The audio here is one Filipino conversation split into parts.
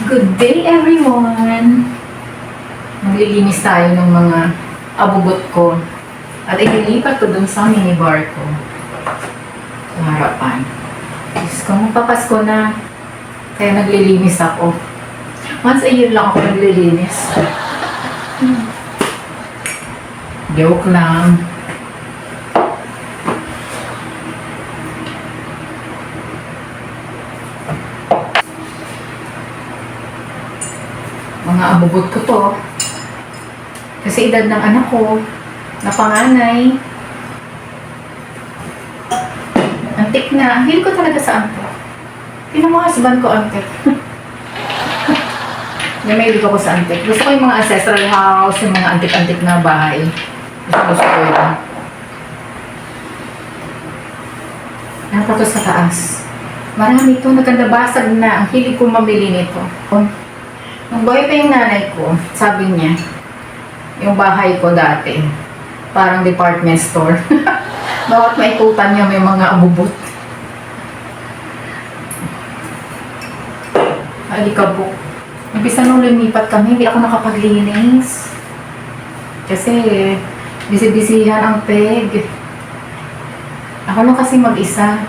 Good day everyone! Maglilinis tayo ng mga abubot ko at ililipat ko dun sa minibar ko sa harapan. Diyos ko, magpapasko na kaya naglilinis ako. Once a year lang ako naglilinis. Joke lang. Mga abubot ko to. Kasi edad ng anak ko, na panganay. Antik na. Ang hilig ko talaga sa antik. Yun ang mga husband ko, antik. May mahilig ako sa antik. Gusto ko yung mga ancestral house, yung mga antik-antik na bahay. Gusto ko yun. Ano pa to sa taas? Marami to. Nagkandabasag na. Ang hilig ko mamili nito. Nung buhay pa yung nanay ko, sabi niya, yung bahay ko dati, parang department store. Bawat maikutan niya may mga abubot. Alikabok. Umpisa nung lumipat kami, hindi ako nakapaglinis. Kasi, bisi-bisihan ang peg. Ako lang kasi mag-isa.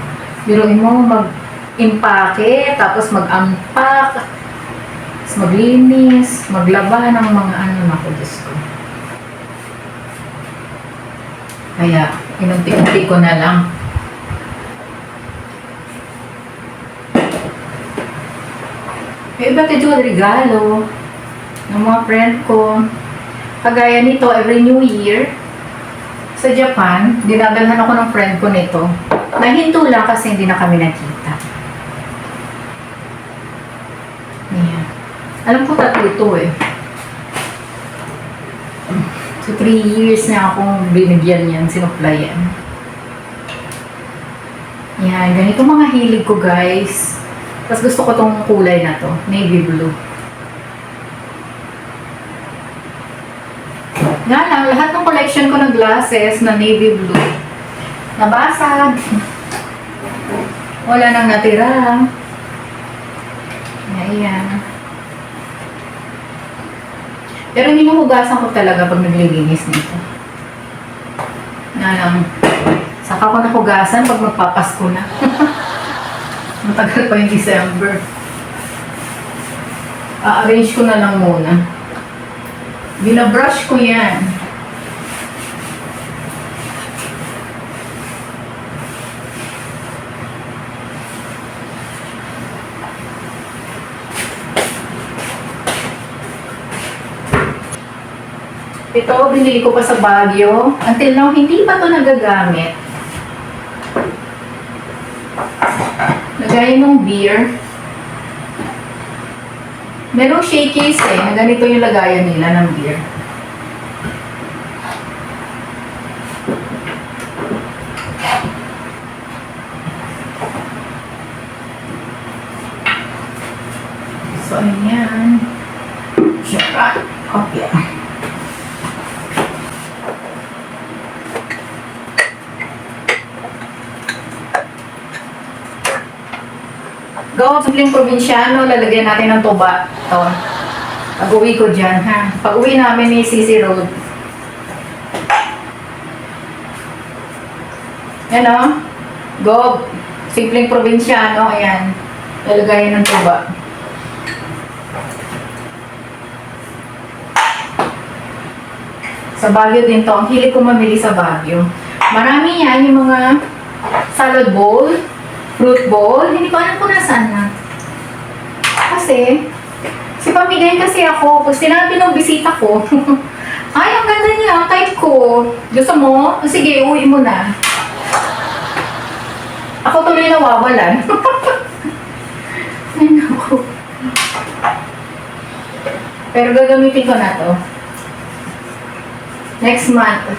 Biruin mo, mag-impake, tapos mag-unpack, maglinis, maglaba ng mga ano na ko, Diyos ko. Kaya, inunti-unti ko na lang. May iba tayo regalo ng mga friend ko. Kagaya nito, every New Year, sa Japan, dinadalhan ako ng friend ko nito. Nahinto lang kasi hindi na kami nakita. Ayan. Alam ko tatlo ito eh. So 3 years na akong binigyan yan, sinuplayan. Yan, ganito mga hilig ko guys. Tapos gusto ko tong kulay na to, navy blue. Nga lang, lahat ng collection ko ng glasses na navy blue, nabasag. Wala nang natira. Ayan. Pero hinuhugasan ko talaga pag naglilinis nito. Na lang, saka ko nahugasan pag magpapasko na. Matagal pa yung December. A-arrange ko na lang muna. Binabrush ko yan. Ito, binili ko pa sa Baguio. Until now, hindi pa ito nagagamit. Lagayan ng beer. Merong shakies eh, na ganito yung lagayan nila ng beer. So, ayan. Siyempre, okay. Go, simpleng probinsyano, lalagyan natin ng tuba. Ito. Pag-uwi ko dyan, ha? Pag-uwi namin ni CC Road. Yan o. Go, simpleng probinsyano, ayan. Lalagyan ng tuba. Sa Baguio din to. Ang hilig ko mamili sa Baguio. Marami yan, yung mga salad bowl, fruit bowl, hindi ko alam kung nasaan na. Kasi, pamigay kasi ako, pag sinabi ng bisita ko, ay, ang ganda niya, type ko. Gusto mo? Sige, uwi mo na. Ako tuloy nawawalan. Ay, naku. Pero gagamitin ko na to. Next month,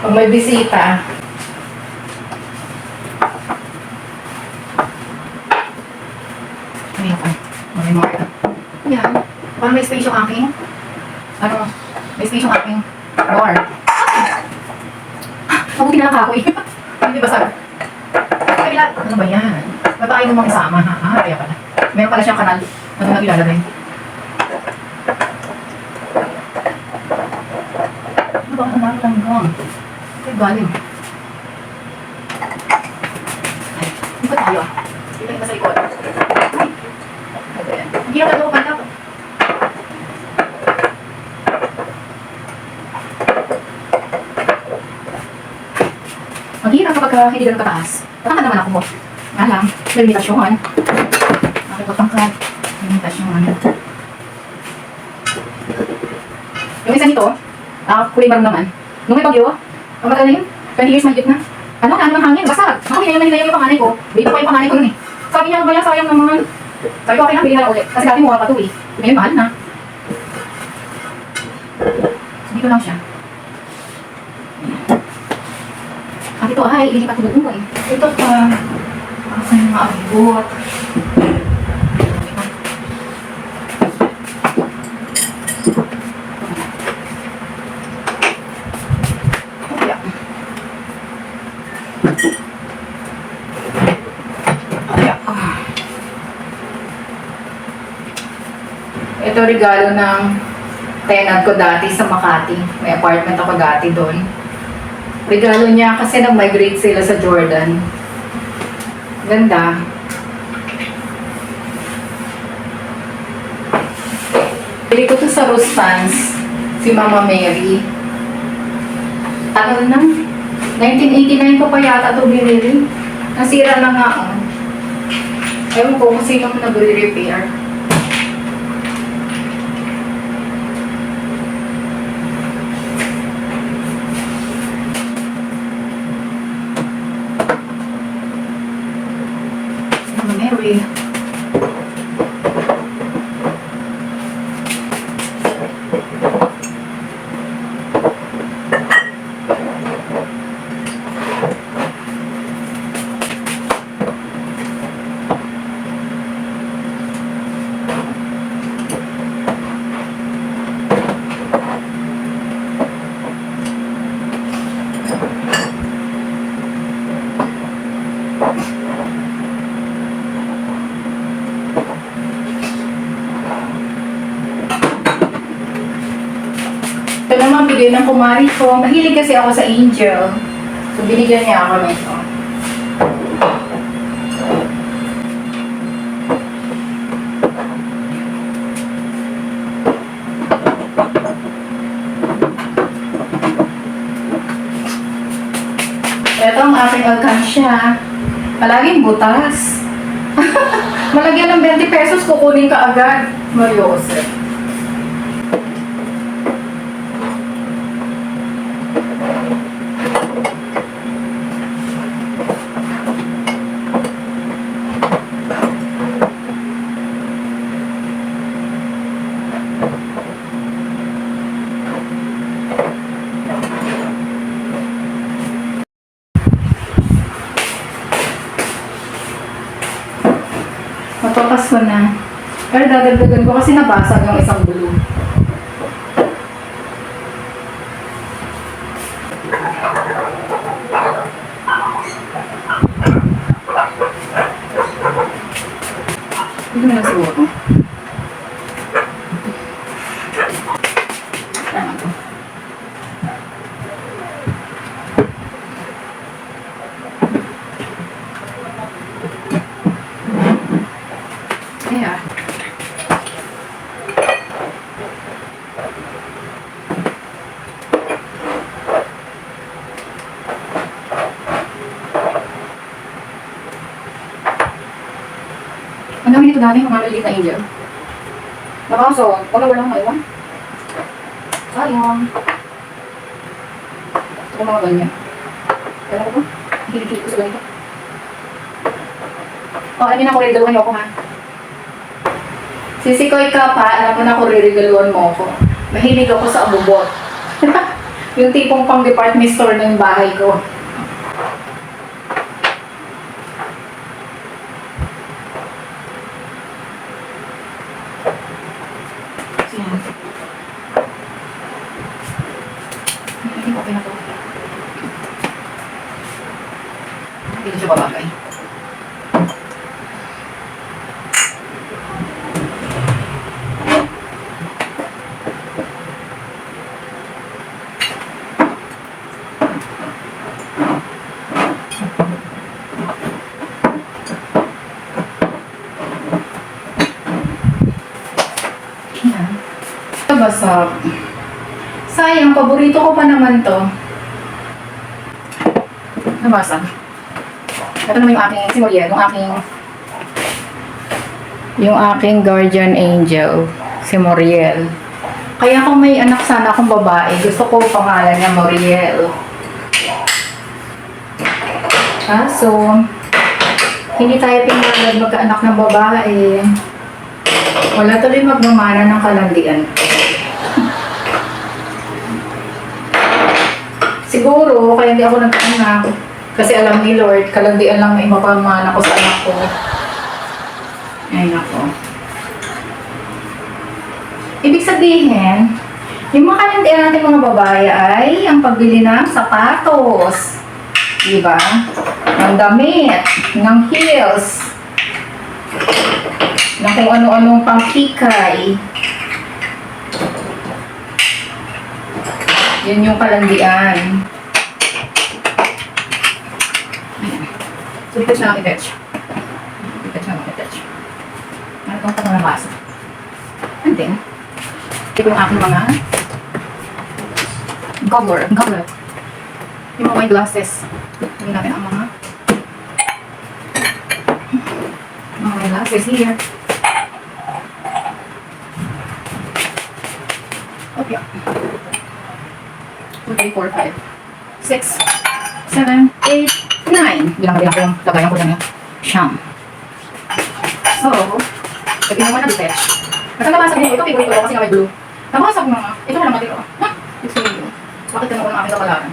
pag may bisita, yan. Parang may space yung aking may space yung aking door. Mabuti na lang kakoy. Hindi basag. Kabila. Ano ba yan? Ba't tayo namang isama ha? Ah, kaya pala. Meron pala siyang kanal. Ano na ilalagay? Ano ba ang matanggang? Ay, galing. Ay, ano ba tayo ah? Dito yung sa likod. Ay, ano yan? Hindi na gagawa pa. Maghihirap kapag hindi ganun kataas. Patangkad naman ako mo. Nga lang, may limitasyon. Bakit patangkad? May limitasyon. Yung isa nito, kulay barong naman. Nung may bagyo, ang matagal na yun, 20 years mahigit na. Ano, ano ng hangin, basag. Ako, hinayon yung panganay ko. Baby ko yung panganay ko nun eh. Sabi niya, kaya sayang naman. Sabi ko, okay na, bilhin na ulit. Kasi dati mukha pa ito eh. Ngayon, mahal na. Dito lang siya. At ito ay, ilipat ko doon eh. Ito pa. Asan yung maabot? Kaya. Kaya. Ito regalo ng tenant ko dati sa Makati. May apartment ako dati doon. Regalo niya kasi nag-migrate sila sa Jordan. Ganda. Bili ko to sa Rustans, si Mama Mary. Ano na? 1989 ko pa yata ito binili. Nasira na nga. Oh. Ewan ko kung sino nag-repair. Mary. Ito naman bigay ng kumari ko. Mahilig kasi ako sa angel. So binigyan niya ako nito. Ito ang aking alkansya. Palaging butas. Malagyan ng 20 pesos, kukunin ka agad. Mariose. Mapapas ko na. Pero dadagdagan ko kasi nabasag yung isang blue. Ito na lang siguro. Tama to. Kaya. Ang dami nito dami, mga maliit na angel. Nakaso, wala ngayon. Sayang. Ito ko mga ganyan. Kaya ko ba? Hilig-hilig ko sa ganito. Oh, I mean ako, regaluhan niyo ako ha. Sisikoy ka pa, alam mo na kung re-regaluhan mo ako. Mahilig ako sa abubot. Yung tipong pang department store ng bahay ko. Yan. Hindi ko okay na to. Dito siya babagay. wasak. Sayang, paborito ko pa naman to. Nabasag. Ito naman yung aking, si Muriel, yung aking guardian angel, si Muriel. Kaya kung may anak sana akong babae, gusto ko pangalan niya Muriel. So, hindi tayo pinagad magkaanak ng babae. Wala tuloy magmamana ng kalandian. Siguro, kaya hindi ako nagkaanak. Kasi alam ni Lord, kalandian lang may mapamana ko sa anak ko. Ay, nako. Ibig sabihin, yung mga kalandian natin mga babae ay ang pagbili ng sapatos. Diba? Ng damit, ng heels, ng kung ano-anong pangkikay. Yun yung kalandian. So, ito siya ang i-fetch. Ano itong pangalabasa? And then, ito yung aking mga goblet. Yung mga glasses. Tingnan natin ang mga glasses here. Okay. 2, 3, 4, 5, 6, 7, 8, 9. Bilang ko yung lagayan ko lang yan. Siyam. So, lagyan mo na detach. At ang nabasag mo, ito favorite ko kasi nga may blue. Nabasag mo nga. Ito na lang matiro. Ha? Ito yung bakit ka naman ang aking kapalaran?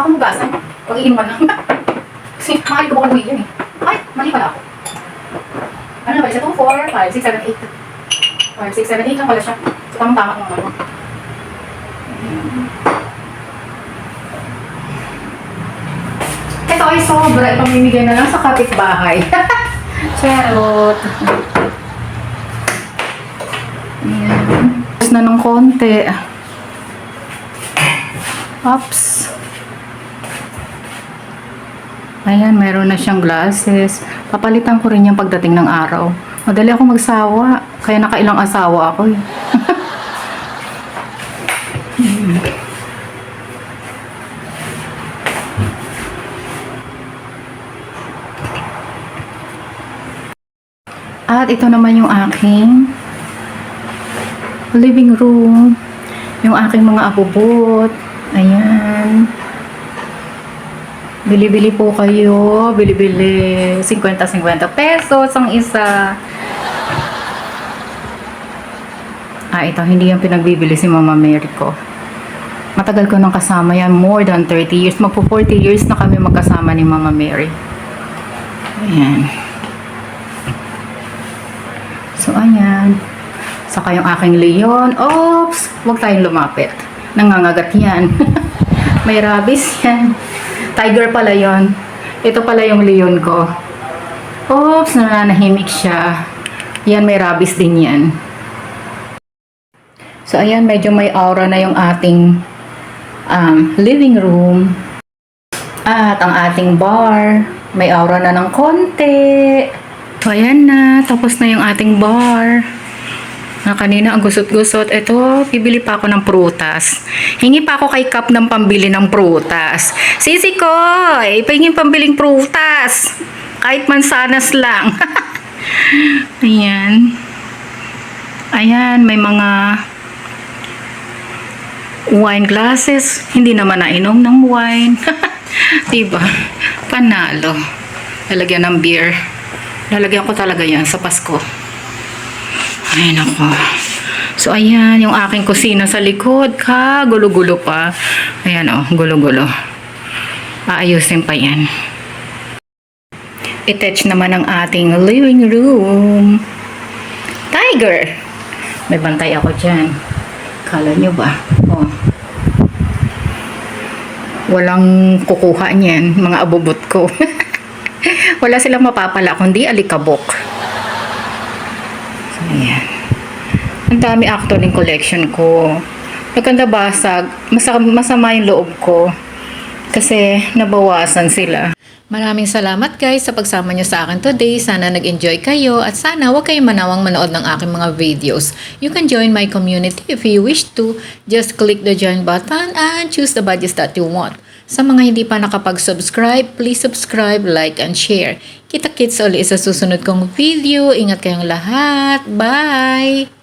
Baka magasan. Pag-iinom ka lang. Kasi mahal ko baka yan eh. Ay, mali pala ako. Ano na ba? Isa 2, 4, 5, 6, 7, 8. 5, 6, 7, 8 lang pala siya. So, tamang-tama kung ano. Ito ay sobra. Ipamimigay na lang sa kapitbahay. Charot. Ayan. Tapos na ng konti. Oops. Ayan, meron na siyang glasses. Papalitan ko rin yung pagdating ng araw. Madali ako magsawa. Kaya nakailang asawa ako eh. At ito naman yung aking living room. Yung aking mga abubot. Ayan. Bili-bili po kayo. Bili-bili. 50-50 pesos ang isa. Ito. Hindi yung pinagbibili si Mama Mary ko. Matagal ko nang kasama yan. More than 30 years. Magpo 40 years na kami magkasama ni Mama Mary. Ayan. So, ayan. Saka yung aking leon. Oops! Huwag tayong lumapit. Nangangagat yan. May rabies yan. Tiger pala yon. Ito pala yung leon ko. Oops! Nananahimik siya. Yan, may rabies din yan. So, ayan. Medyo may aura na yung ating living room. At ang ating bar. May aura na ng konti. So, ayan na. Tapos na yung ating bar. Na kanina ang gusot-gusot. Ito, bibili pa ako ng prutas. Hingi pa ako kay Kap ng pambili ng prutas. Sisi ko, pahingin pambiling prutas. Kahit mansanas lang. Ayan. Ayan, may mga wine glasses. Hindi naman nainom ng wine. Diba? Panalo. Lalagyan ng beer. Lalagyan ko talaga yan sa Pasko. Ayan ako. So, ayan, yung aking kusina sa likod. Gulo-gulo pa. Ayan o, gulo-gulo. Aayusin pa yan. I-touch naman ang ating living room. Tiger! May bantay ako dyan. Kala nyo ba? Oh. Walang kukuha niyan, mga abubot ko. Wala silang mapapala, kundi alikabok. Ayan. Ang dami actually collection ko. Nagkanda basag. Masama yung loob ko. Kasi nabawasan sila. Maraming salamat guys sa pagsama nyo sa akin today. Sana nag-enjoy kayo at sana huwag kayong manawang manood ng aking mga videos. You can join my community if you wish to. Just click the join button and choose the badges that you want. Sa mga hindi pa nakapag-subscribe, please subscribe, like, and share. Kita-kits ulit sa susunod kong video. Ingat kayong lahat. Bye!